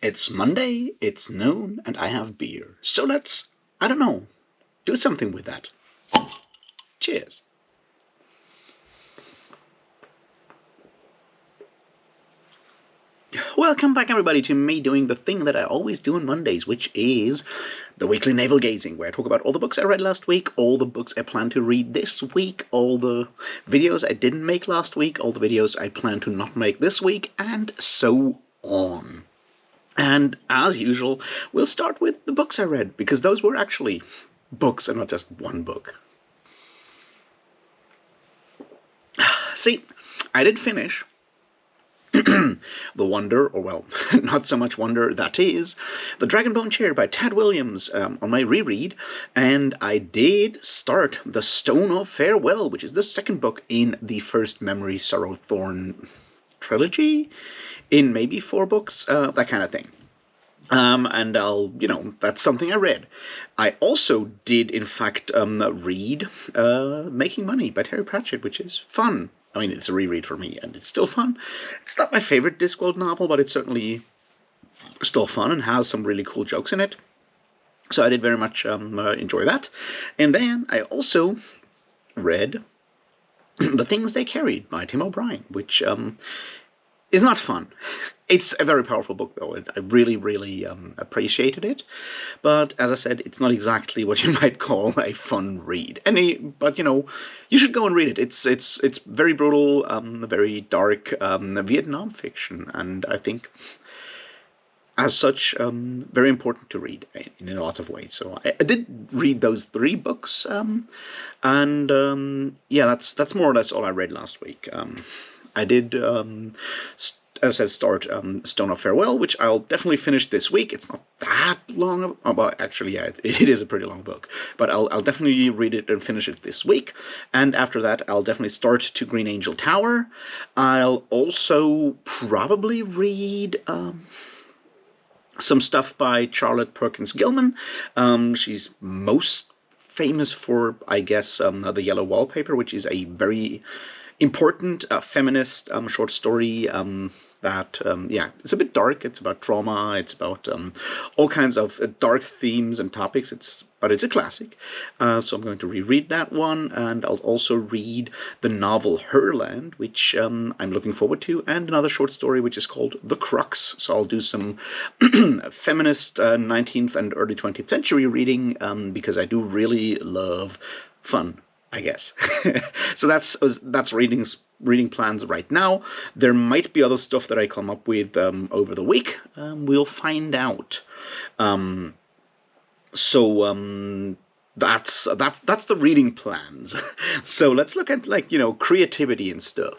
It's Monday, it's noon, and I have beer. So let's, I don't know, do something with that. Cheers. Welcome back, everybody, to me doing the thing that I always do on Mondays, which is the weekly Navel-Gazing, where I talk about all the books I read last week, all the books I plan to read this week, all the videos I didn't make last week, all the videos I plan to not make this week, and so on. And as usual, we'll start with the books I read, because those were actually books and not just one book. See, I did finish the wonder, or well, not so much wonder, that is The Dragonbone Chair by Tad Williams on my reread, and I did start The Stone of Farewell, which is the second book in the first Memory, Sorrow, Thorn trilogy, in maybe 4 books, that kind of thing. And that's something I read. I also did, in fact, read Making Money by Terry Pratchett, which is fun. I mean, it's a reread for me, and it's still fun. It's not my favorite Discworld novel, but it's certainly still fun and has some really cool jokes in it. So I did very much enjoy that. And then I also read The Things They Carried by Tim O'Brien, which is not fun. It's a very powerful book, though, and I really, really appreciated it. But, as I said, it's not exactly what you might call a fun read. But, you should go and read it. It's very brutal, very dark Vietnam fiction, and I think, as such, very important to read in a lot of ways. So I did read those 3 books, yeah, that's more or less all I read last week. I did, as I said, start Stone of Farewell, which I'll definitely finish this week. It's not that long. Well, actually, yeah, it is a pretty long book. But I'll definitely read it and finish it this week. And after that, I'll definitely start To Green Angel Tower. I'll also probably read some stuff by Charlotte Perkins Gilman. She's most famous for, I guess, The Yellow Wallpaper, which is a very important feminist short story that, it's a bit dark. It's about trauma. It's about all kinds of dark themes and topics. But it's a classic. So I'm going to reread that one, and I'll also read the novel Herland, which I'm looking forward to, and another short story which is called The Crux. So I'll do some feminist 19th and early 20th century reading, because I do really love fun, I guess. So that's reading plans right now. There might be other stuff that I come up with over the week. We'll find out. That's the reading plans. So let's look at creativity and stuff.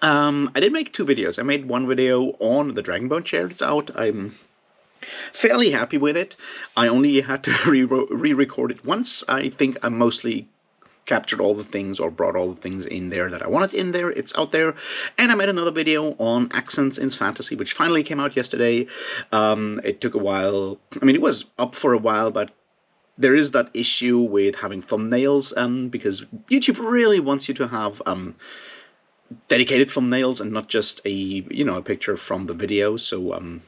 I did make 2 videos. I made one video on the Dragonbone Chair. It's out. I'm fairly happy with it. I only had to re-record it once. I think I mostly captured all the things or brought all the things in there that I wanted in there. It's out there. And I made another video on accents in fantasy, which finally came out yesterday. It took a while. I mean, it was up for a while, but there is that issue with having thumbnails, because YouTube really wants you to have dedicated thumbnails and not just a picture from the video. So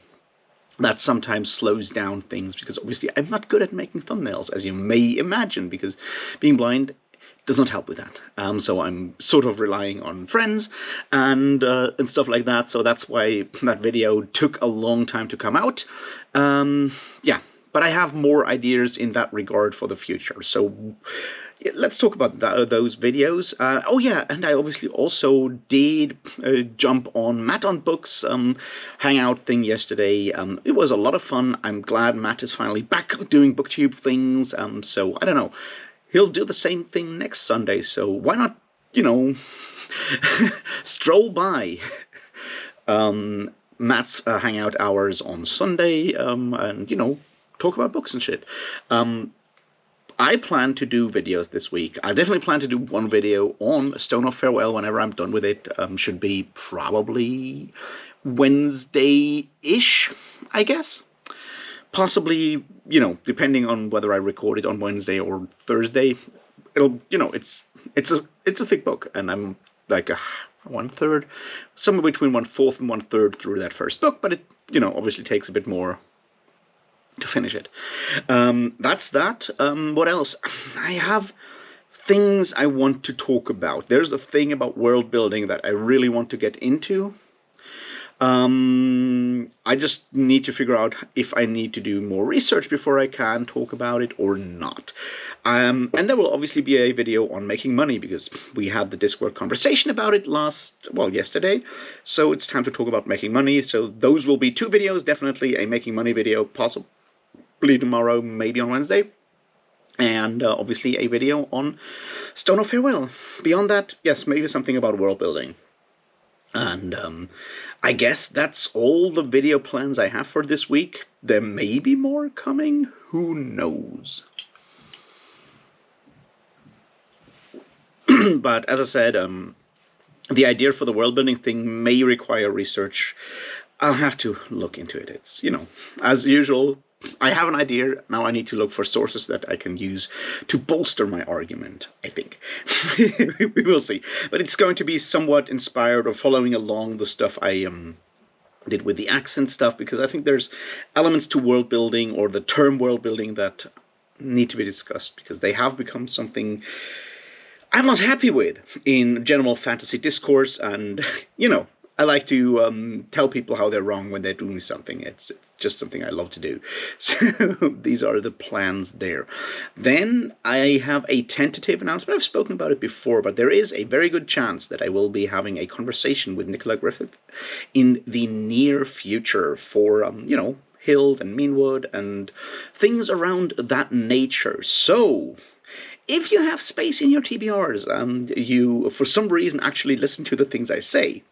that sometimes slows down things, because obviously I'm not good at making thumbnails, as you may imagine, because being blind does not help with that. So I'm sort of relying on friends and stuff like that. So that's why that video took a long time to come out. Yeah, but I have more ideas in that regard for the future. So let's talk about those videos. Oh yeah, and I obviously also did jump on Matt on Books hangout thing yesterday. It was a lot of fun. I'm glad Matt is finally back doing booktube things. So I don't know. He'll do the same thing next Sunday, so why not, stroll by Matt's hangout hours on Sunday, and, talk about books and shit. I plan to do videos this week. I definitely plan to do one video on Stone of Farewell whenever I'm done with it. Should be probably Wednesday-ish, I guess. Possibly, depending on whether I record it on Wednesday or Thursday, it'll, it's a thick book, and I'm like 1/3, somewhere between 1/4 and 1/3 through that first book, but it, obviously takes a bit more to finish it. That's that. What else? I have things I want to talk about. There's a thing about world building that I really want to get into. I just need to figure out if I need to do more research before I can talk about it or not. And there will obviously be a video on making money, because we had the Discord conversation about it yesterday. So it's time to talk about making money. So those will be 2 videos, definitely a making money video, possibly tomorrow, maybe on Wednesday. And obviously a video on Stone of Farewell. Beyond that, yes, maybe something about world building. And I guess that's all the video plans I have for this week. There may be more coming. Who knows? But as I said, the idea for the world building thing may require research. I'll have to look into it. It's, as usual, I have an idea. Now I need to look for sources that I can use to bolster my argument, I think. We will see. But it's going to be somewhat inspired or following along the stuff I did with the accent stuff, because I think there's elements to world building, or the term world building, that need to be discussed, because they have become something I'm not happy with in general fantasy discourse. And, I like to tell people how they're wrong when they're doing something. It's just something I love to do. So these are the plans there. Then I have a tentative announcement. I've spoken about it before, but there is a very good chance that I will be having a conversation with Nicola Griffith in the near future for, Hild and Meanwood and things around that nature. So if you have space in your TBRs and you, for some reason, actually listen to the things I say,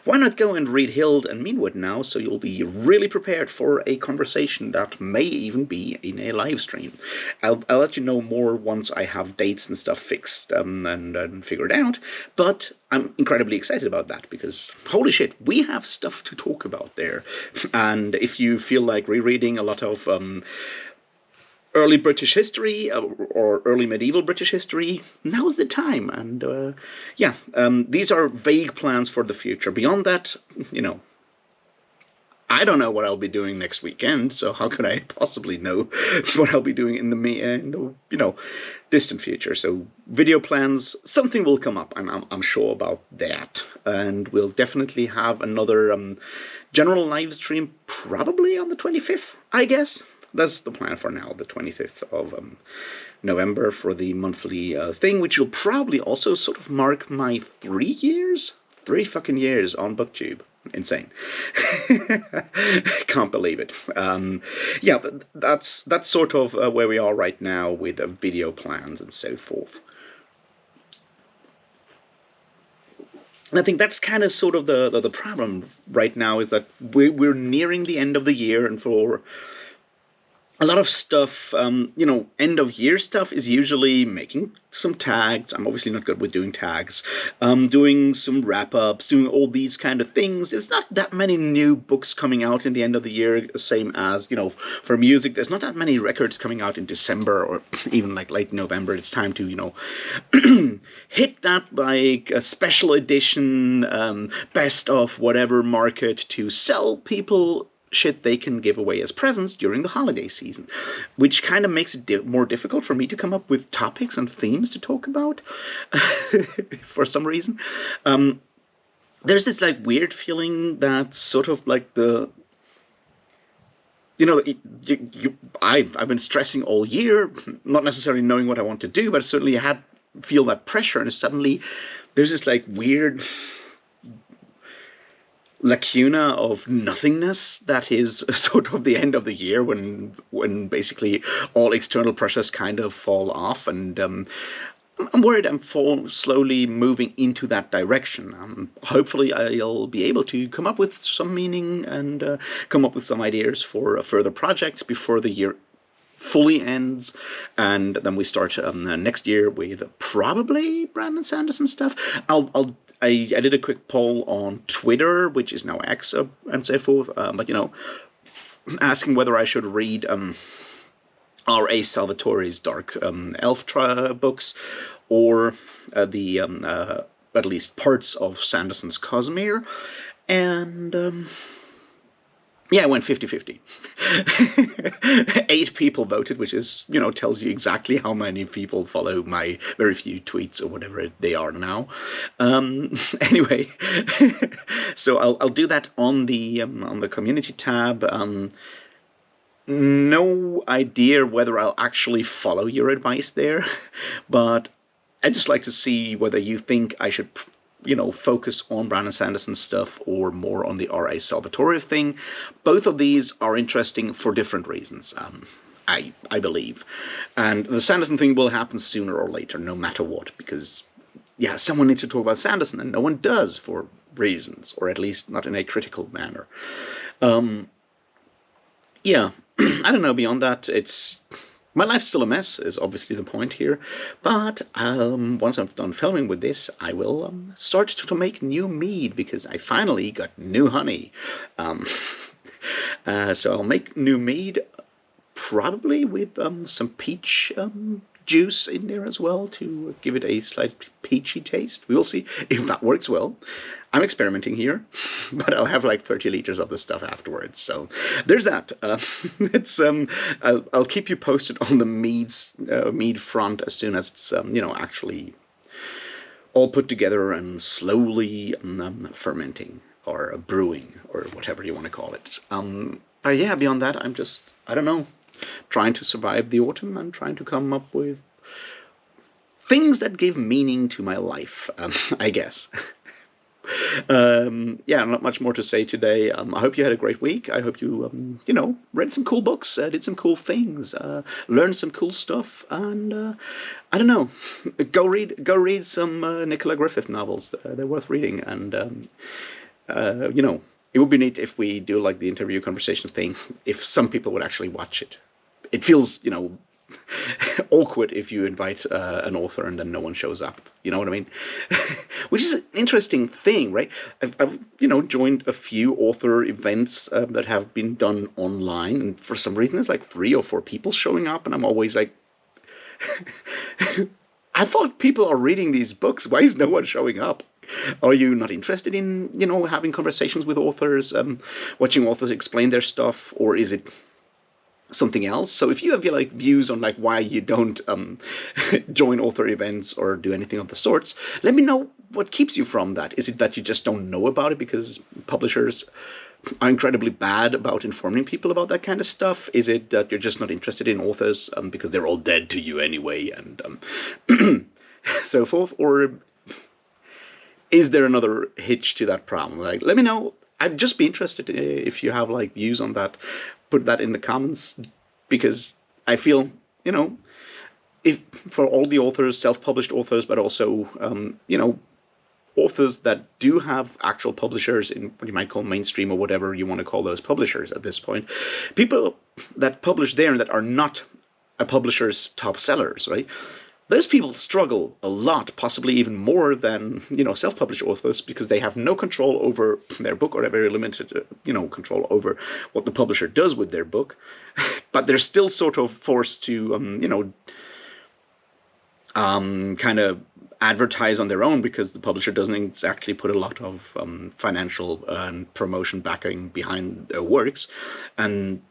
why not go and read Hild and Meanwood now, so you'll be really prepared for a conversation that may even be in a live stream. I'll let you know more once I have dates and stuff fixed and figured out, but I'm incredibly excited about that, because holy shit, we have stuff to talk about there. And if you feel like rereading a lot of early British history or early medieval British history, now's the time. And these are vague plans for the future. Beyond that, I don't know what I'll be doing next weekend, so how could I possibly know what I'll be doing in the distant future? So video plans, something will come up. I'm sure about that, and we'll definitely have another general live stream probably on the 25th, I guess. That's the plan for now, the 25th of November, for the monthly thing, which will probably also sort of mark my 3 fucking years on BookTube. Insane. Can't believe it. But that's sort of where we are right now with video plans and so forth. And I think that's kind of sort of the problem right now, is that we're nearing the end of the year, and for a lot of stuff, end of year stuff is usually making some tags. I'm obviously not good with doing tags. Doing some wrap-ups, doing all these kind of things. There's not that many new books coming out in the end of the year, same as, for music. There's not that many records coming out in December or even like late November. It's time to, hit that like a special edition, best of whatever market to sell people shit they can give away as presents during the holiday season, which kind of makes it more difficult for me to come up with topics and themes to talk about for some reason. There's this like weird feeling that sort of like I've been stressing all year, not necessarily knowing what I want to do, but certainly I feel that pressure, and suddenly there's this like weird lacuna of nothingness that is sort of the end of the year, when basically all external pressures kind of fall off, and I'm worried I'm slowly moving into that direction. Hopefully I'll be able to come up with some meaning and come up with some ideas for further projects before the year fully ends, and then we start next year with probably Brandon Sanderson stuff. I did a quick poll on Twitter, which is now X, and so forth, but asking whether I should read R.A. Salvatore's Dark Elf books, or the at least parts of Sanderson's Cosmere, and yeah, I went 50-50. 8 people voted, which is, tells you exactly how many people follow my very few tweets or whatever they are now. Anyway, so I'll do that on the community tab. No idea whether I'll actually follow your advice there, but I'd just like to see whether you think I should, focus on Brandon Sanderson's stuff or more on the R.A. Salvatore thing. Both of these are interesting for different reasons, I believe. And the Sanderson thing will happen sooner or later, no matter what, because, yeah, someone needs to talk about Sanderson, and no one does for reasons, or at least not in a critical manner. Yeah, I don't know, beyond that, my life's still a mess, is obviously the point here. But once I'm done filming with this, I will start to make new mead, because I finally got new honey. So I'll make new mead, probably with some peach juice in there as well, to give it a slight peachy taste. We will see if that works well. I'm experimenting here, but I'll have like 30 liters of the stuff afterwards. So there's that. I'll keep you posted on the mead front as soon as it's actually all put together and slowly fermenting or brewing or whatever you want to call it. But yeah, beyond that, I don't know, trying to survive the autumn and trying to come up with things that give meaning to my life, I guess. Yeah, not much more to say today. I hope you had a great week. I hope you, read some cool books, did some cool things, learned some cool stuff, and I don't know, go read some Nicola Griffith novels. They're worth reading, and it would be neat if we do like the interview conversation thing, if some people would actually watch it. It feels, awkward if you invite an author and then no one shows up. You know what I mean? Which is an interesting thing, right? I've joined a few author events that have been done online, and for some reason there's like 3 or 4 people showing up, and I'm always like, I thought people are reading these books. Why is no one showing up? Are you not interested in, having conversations with authors, watching authors explain their stuff, or is it something else? So if you have views on why you don't join author events or do anything of the sorts, let me know what keeps you from that. Is it that you just don't know about it because publishers are incredibly bad about informing people about that kind of stuff? Is it that you're just not interested in authors because they're all dead to you anyway, and so forth? Or is there another hitch to that problem? Let me know. I'd just be interested if you have views on that. Put that in the comments, because I feel, if for all the authors, self-published authors, but also, authors that do have actual publishers in what you might call mainstream or whatever you want to call those publishers at this point, people that publish there that are not a publisher's top sellers, right? Those people struggle a lot, possibly even more than, self-published authors, because they have no control over their book, or a very limited, control over what the publisher does with their book. But they're still sort of forced to, kind of advertise on their own, because the publisher doesn't exactly put a lot of financial and promotion backing behind their works. And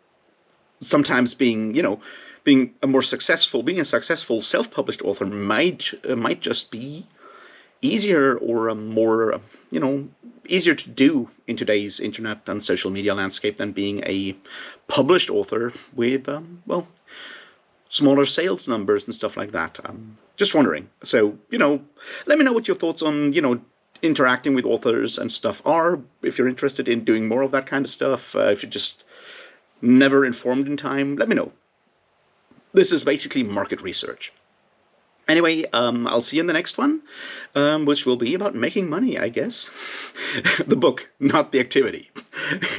sometimes being a successful self-published author might just be easier, or more, easier to do in today's internet and social media landscape than being a published author with, smaller sales numbers and stuff like that. Just wondering. So, let me know what your thoughts on, interacting with authors and stuff are, if you're interested in doing more of that kind of stuff, if you're just never informed in time, let me know. This is basically market research. Anyway, I'll see you in the next one, which will be about making money, I guess. The book, not the activity.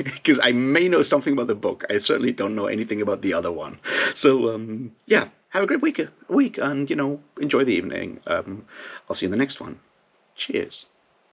Because I may know something about the book. I certainly don't know anything about the other one. So, yeah, have a great week and, enjoy the evening. I'll see you in the next one. Cheers.